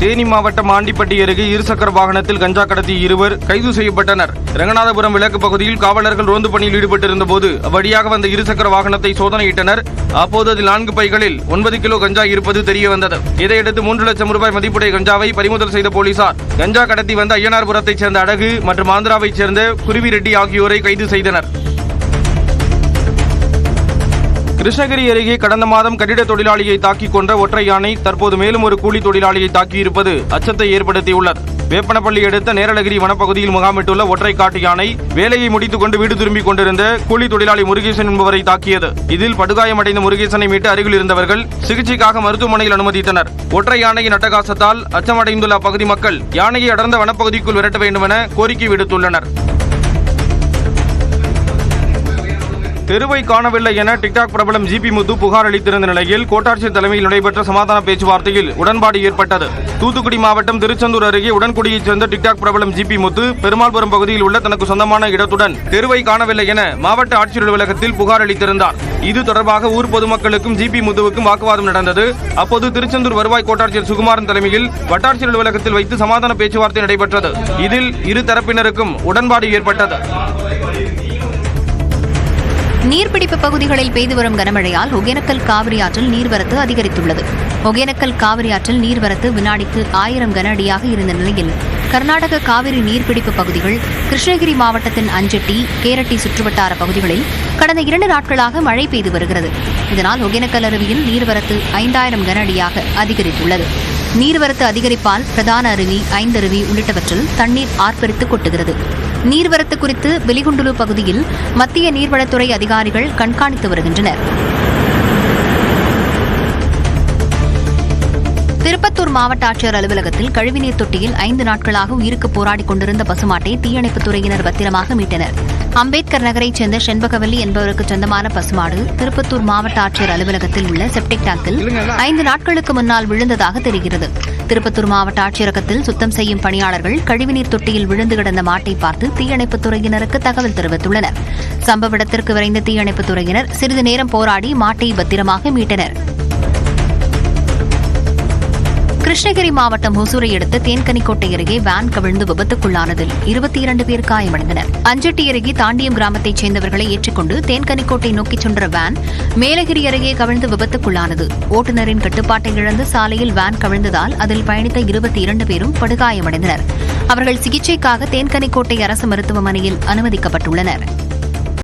தேனி மாவட்டம் ஆண்டிப்பட்டி அருகே இருசக்கர வாகனத்தில் கஞ்சா கடத்திய இருவர் கைது செய்யப்பட்டனர். ரங்கநாதபுரம் விலக்கு பகுதியில் காவலர்கள் ரோந்து பணியில் ஈடுபட்டிருந்த போது அவ்வழியாக வந்த இருசக்கர வாகனத்தை சோதனையிட்டனர். அப்போது அதில் 4 பைகளில் 9 கிலோ கஞ்சா இருப்பது தெரியவந்தது. இதையடுத்து 3 லட்சம் ரூபாய் மதிப்புடைய கஞ்சாவை பறிமுதல் செய்த போலீசார் கஞ்சா கடத்தி வந்த ஐயனார்புரத்தைச் சேர்ந்த அழகு மற்றும் ஆந்திராவைச் சேர்ந்த குருவி ரெட்டி ஆகியோரை கைது செய்தனர். கிருஷ்ணகிரி அருகே கடந்த மாதம் கட்டிட தொழிலாளியை தாக்கிக் கொன்ற ஒற்றை யானை தற்போது மேலும் ஒரு கூலி தொழிலாளியை தாக்கியிருப்பது அச்சத்தை ஏற்படுத்தியுள்ளது. வேப்பனப்பள்ளி அடுத்த நேரலகிரி வனப்பகுதியில் முகாமிட்டுள்ள ஒற்றை காட்டு யானை வேலையை முடித்துக் கொண்டு வீடு திரும்பிக் கொண்டிருந்த கூலி தொழிலாளி முருகேசன் என்பவரை தாக்கியது. இதில் படுகாயமடைந்த முருகேசனை மீட்டு அருகில் இருந்தவர்கள் சிகிச்சைக்காக மருத்துவமனையில் அனுமதித்தனர். ஒற்றை யானையின் அட்டகாசத்தால் அச்சமடைந்துள்ள அப்பகுதி மக்கள் யானையை அடர்ந்த வனப்பகுதிக்குள் விரட்ட வேண்டும் என கோரிக்கை விடுத்துள்ளனர். தெருவை காணவில்லை என டிக்டாக் பிரபலம் ஜிபி முத்து புகார் அளித்திருந்த நிலையில் கோட்டாட்சியர் தலைமையில் நடைபெற்ற சமாதான பேச்சுவார்த்தையில் உடன்பாடு ஏற்பட்டது. தூத்துக்குடி மாவட்டம் திருச்செந்தூர் அருகே உடன்குடியைச் சேர்ந்த டிக்டாக் பிரபலம் ஜிபி முத்து பெருமாள்புரம் பகுதியில் உள்ள தனக்கு சொந்தமான இடத்துடன் தெருவை காணவில்லை என மாவட்ட ஆட்சியர் அலுவலகத்தில் புகார் அளித்திருந்தார். இது தொடர்பாக ஊர் பொதுமக்களுக்கும் ஜிபி முத்துவுக்கும் வாக்குவாதம் நடந்தது. அப்போது திருச்செந்தூர் வருவாய் கோட்டாட்சியர் சுகுமாரன் தலைமையில் வட்டாட்சியர் அலுவலகத்தில் வைத்து சமாதான பேச்சுவார்த்தை நடைபெற்றது. இதில் இரு தரப்பினருக்கும் உடன்பாடு ஏற்பட்டது. நீர்பிடிப்பு பகுதிகளில் பெய்து வரும் கனமழையால் ஒகேனக்கல் காவிரி ஆற்றில் நீர்வரத்து அதிகரித்துள்ளது. ஒகேனக்கல் காவிரி ஆற்றில் நீர்வரத்து வினாடிக்கு 1000 கன அடியாக இருந்த நிலையில் கர்நாடக காவிரி நீர்பிடிப்பு பகுதிகள் கிருஷ்ணகிரி மாவட்டத்தின் அஞ்சட்டி, கேரட்டி சுற்றுவட்டார பகுதிகளில் கடந்த 2 நாட்களாக மழை பெய்து வருகிறது. இதனால் ஒகேனக்கல் அருவியில் நீர்வரத்து 5000 கன அடியாக அதிகரித்துள்ளது. நீர்வரத்து அதிகரிப்பால் பிரதான அருவி, ஐந்தருவி உள்ளிட்டவற்றில் தண்ணீர் ஆர்ப்பரித்து கொட்டுகிறது. நீர்வரத்து குறித்து பிலிகுண்டுலு பகுதியில் மத்திய நீர்வளத்துறை அதிகாரிகள் கண்காணித்து வருகின்றனர். திருப்பத்தூர் மாவட்ட ஆட்சியர் அலுவலகத்தில் கழிவுநீர் தொட்டியில் 5 நாட்களாக உயிருக்கு போராடிக் கொண்டிருந்த பசுமாட்டை தீயணைப்புத் துறையினர் பத்திரமாக மீட்டனர். அம்பேத்கர் நகரைச் சேர்ந்த செண்பகவல்லி என்பவருக்கு சொந்தமான பசுமாடு திருப்பத்தூர் மாவட்ட ஆட்சியர் அலுவலகத்தில் உள்ள செப்டிக் டேங்கில் 5 நாட்களுக்கு முன்னால் விழுந்ததாக தெரிகிறது. திருப்பத்தூர் மாவட்ட ஆட்சியரகத்தில் சுத்தம் செய்யும் பணியாளர்கள் கழிவுநீர் தொட்டியில் விழுந்து கிடந்த மாட்டை பார்த்து தீயணைப்புத் துறையினருக்கு தகவல் தெரிவித்துள்ளனர். சம்பவ இடத்திற்கு விரைந்த தீயணைப்புத் துறையினர் சிறிது நேரம் போராடி மாட்டை பத்திரமாக மீட்டனர். கிருஷ்ணகிரி மாவட்டம் ஹொசூரை அடுத்த தேன்கனிக்கோட்டை அருகே வேன் கவிழ்ந்து விபத்துக்குள்ளானதில் 22 பேர் காயமடைந்தனர். அஞ்சட்டி அருகே தாண்டியம் கிராமத்தைச் சேர்ந்தவர்களை ஏற்றிக்கொண்டு தேன்கனிக்கோட்டை நோக்கிச் சென்ற வேன் மேலகிரி அருகே கவிழ்ந்து விபத்துக்குள்ளானது. ஓட்டுநரின் கட்டுப்பாட்டை இழந்து சாலையில் வேன் கவிழ்ந்ததால் அதில் பயணித்த 22 பேரும் படுகாயமடைந்தனர். அவர்கள் சிகிச்சைக்காக தேன்கனிக்கோட்டை அரசு மருத்துவமனையில் அனுமதிக்கப்பட்டுள்ளனர்.